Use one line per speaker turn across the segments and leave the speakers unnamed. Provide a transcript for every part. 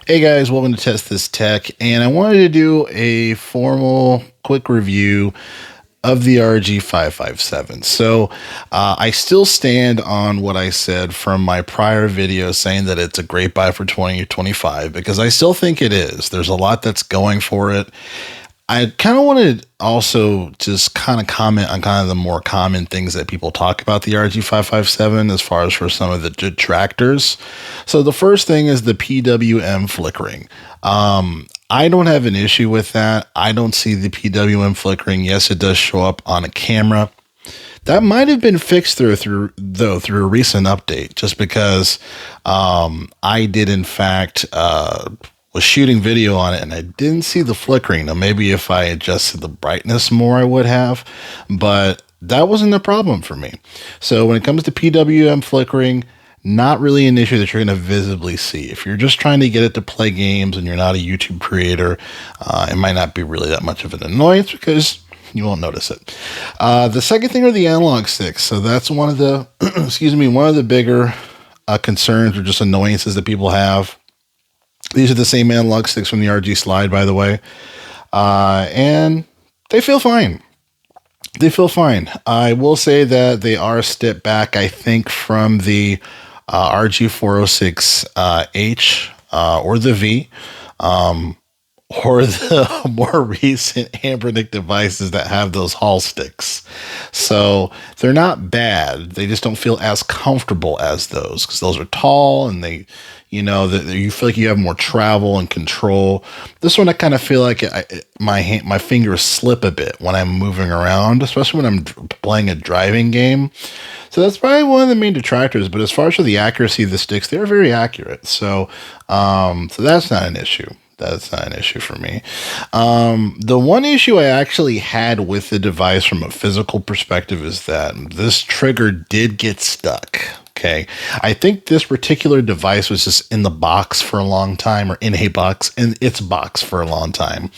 Hey guys, welcome to Test This Tech, and I wanted to do a formal quick review of the RG557. I still stand on what I said from my prior video saying that it's a great buy for 2025 because I still think it is. There's a lot that's going for it. I kind of wanted to also just kind of comment on kind of the more common things that people talk about the RG557 as far as for some of the detractors. So the first thing is the PWM flickering. I don't have an issue with that. I don't see the PWM flickering. Yes, it does show up on a camera. That might have been fixed through a recent update, just because I did in fact was shooting video on it and I didn't see the flickering. Now maybe if I adjusted the brightness more, I would have, but that wasn't a problem for me. So when it comes to PWM flickering, not really an issue that you're going to visibly see. If you're just trying to get it to play games and you're not a YouTube creator, it might not be really that much of an annoyance because you won't notice it. The second thing are the analog sticks. So that's one of the, one of the bigger concerns or just annoyances that people have. These are the same analog sticks from the RG Slide, by the way. And they feel fine. They feel fine. I will say that they are a step back, I think, from the RG406H or the V. Or the more recent Anbernic devices that have those Hall sticks. So they're not bad. They just don't feel as comfortable as those because those are tall and they, you feel like you have more travel and control. This one, I kind of feel like my fingers slip a bit when I'm moving around, especially when I'm playing a driving game. So that's probably one of the main detractors. But as far as for the accuracy of the sticks, they're very accurate. So that's not an issue. That's not an issue for me. The one issue I actually had with the device from a physical perspective is that this trigger did get stuck. Okay. I think this particular device was just in the box for a long time, or in its box for a long time.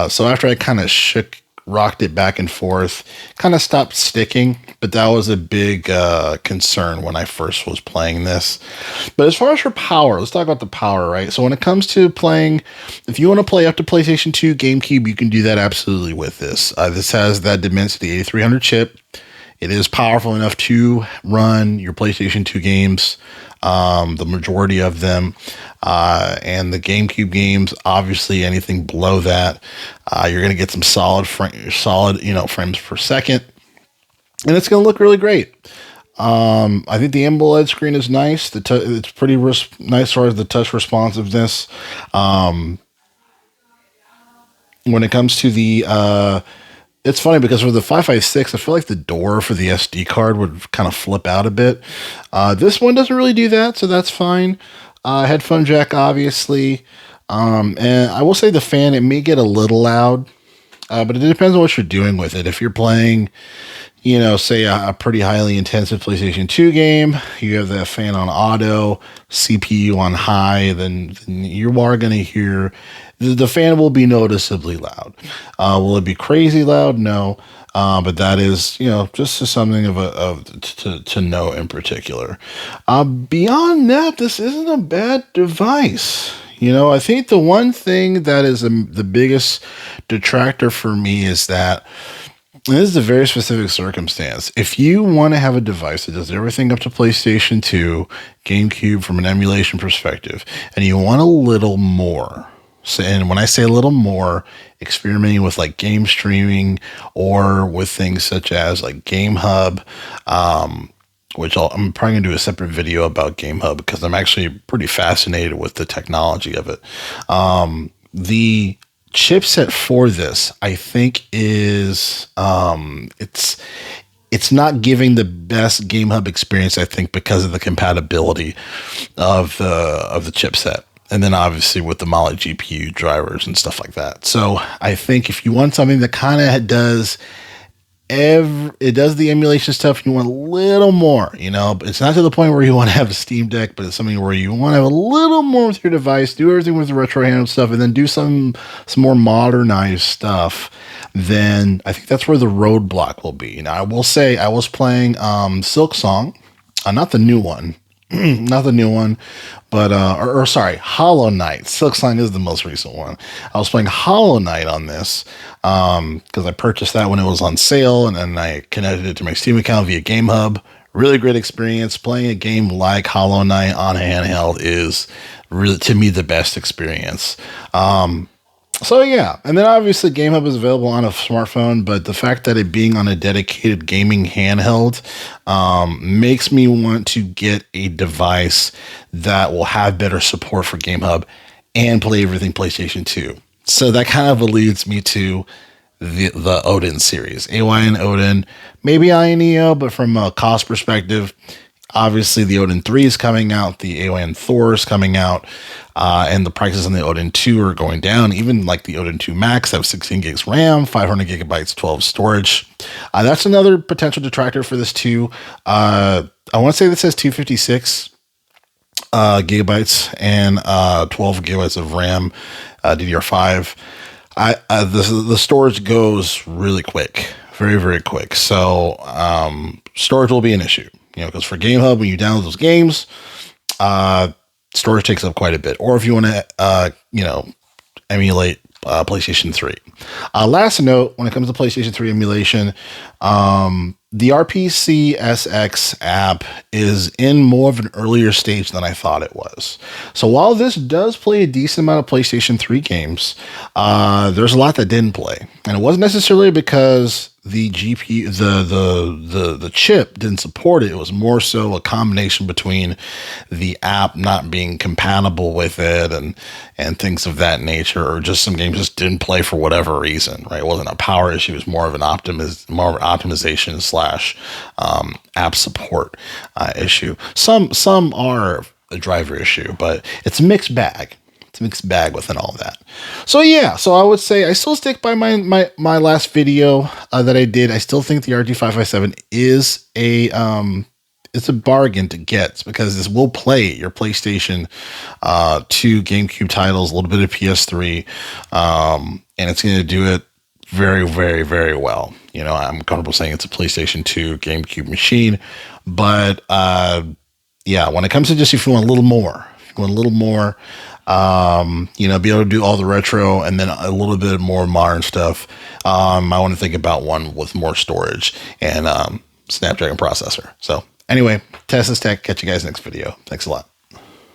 So after I kind of rocked it back and forth, kind of stopped sticking, but that was a big concern when I first was playing this. But as far as for power, let's talk about the power, right? So when it comes to playing, if you want to play up to PlayStation 2 GameCube, you can do that absolutely with this. This has that Dimensity 8300 chip. It is powerful enough to run your PlayStation 2 games, the majority of them, and the GameCube games. Obviously, anything below that, you're going to get some solid frames per second, and it's going to look really great. I think the AMOLED screen is nice. It's pretty nice as far as the touch responsiveness. When it comes to the it's funny because for the 556, I feel like the door for the SD card would kind of flip out a bit. This one doesn't really do that, so that's fine. Headphone jack, obviously. And I will say the fan, it may get a little loud, but it depends on what you're doing with it. If you're playing, say a pretty highly intensive PlayStation 2 game, you have that fan on auto, CPU on high, then you are going to hear the fan will be noticeably loud. Will it be crazy loud? No. But that is, just something to know in particular. Beyond that, this isn't a bad device. I think the one thing that is the biggest detractor for me is that, and this is a very specific circumstance. If you want to have a device that does everything up to PlayStation 2, GameCube from an emulation perspective, and you want a little more, and when I say a little more, experimenting with like game streaming or with things such as like Game Hub, which I'm probably going to do a separate video about Game Hub because I'm actually pretty fascinated with the technology of it. The chipset for this, I think, is it's not giving the best Game Hub experience, I think, because of the compatibility of the chipset. And then obviously with the Mali GPU drivers and stuff like that. So I think if you want something that kind of does the emulation stuff, you want a little more, it's not to the point where you want to have a Steam Deck, but it's something where you want to have a little more with your device, do everything with the retro handle stuff, and then do some more modernized stuff. Then I think that's where the roadblock will be. I will say I was playing Silk Song, not the new one, Not the new one, but or sorry, Hollow Knight. Silksong is the most recent one. I was playing Hollow Knight on this because I purchased that when it was on sale, and then I connected it to my Steam account via GameHub. Really great experience. Playing a game like Hollow Knight on a handheld is really, to me, the best experience. So yeah, and then obviously GameHub is available on a smartphone, but the fact that it being on a dedicated gaming handheld makes me want to get a device that will have better support for GameHub and play everything PlayStation 2. So that kind of leads me to the Odin series, AY and Odin, maybe INEO, but from a cost perspective, obviously the Odin 3 is coming out, the AON Thor is coming out, and the prices on the Odin 2 are going down. Even like the Odin 2 Max have 16 gigs RAM, 500 gigabytes, 12 storage. That's another potential detractor for this too. I want to say this has 256 gigabytes and 12 gigabytes of RAM, DDR5. The storage goes really quick, very, very quick. So storage will be an issue, because for GameHub, when you download those games, storage takes up quite a bit. Or if you want to, emulate PlayStation 3. Last note, when it comes to PlayStation 3 emulation, the RPCSX app is in more of an earlier stage than I thought it was. So while this does play a decent amount of PlayStation 3 games, there's a lot that didn't play. And it wasn't necessarily because the GPU, the chip didn't support it. It was more so a combination between the app not being compatible with it and things of that nature, or just some games just didn't play for whatever reason, right? It wasn't a power issue. It was more of an optimization slash app support issue. Some are a driver issue, but it's a mixed bag. It's a mixed bag within all that. So yeah, so I would say I still stick by my last video that I did. I still think the RG557 is it's a bargain to get, because this will play your PlayStation 2 GameCube titles, a little bit of PS3, and it's going to do it very, very, very well. I'm comfortable saying it's a PlayStation 2 GameCube machine, but yeah, when it comes to just if you want a little more, be able to do all the retro and then a little bit more modern stuff, I want to think about one with more storage and Snapdragon processor. So anyway, Test is Tech. Catch you guys next video. Thanks a lot.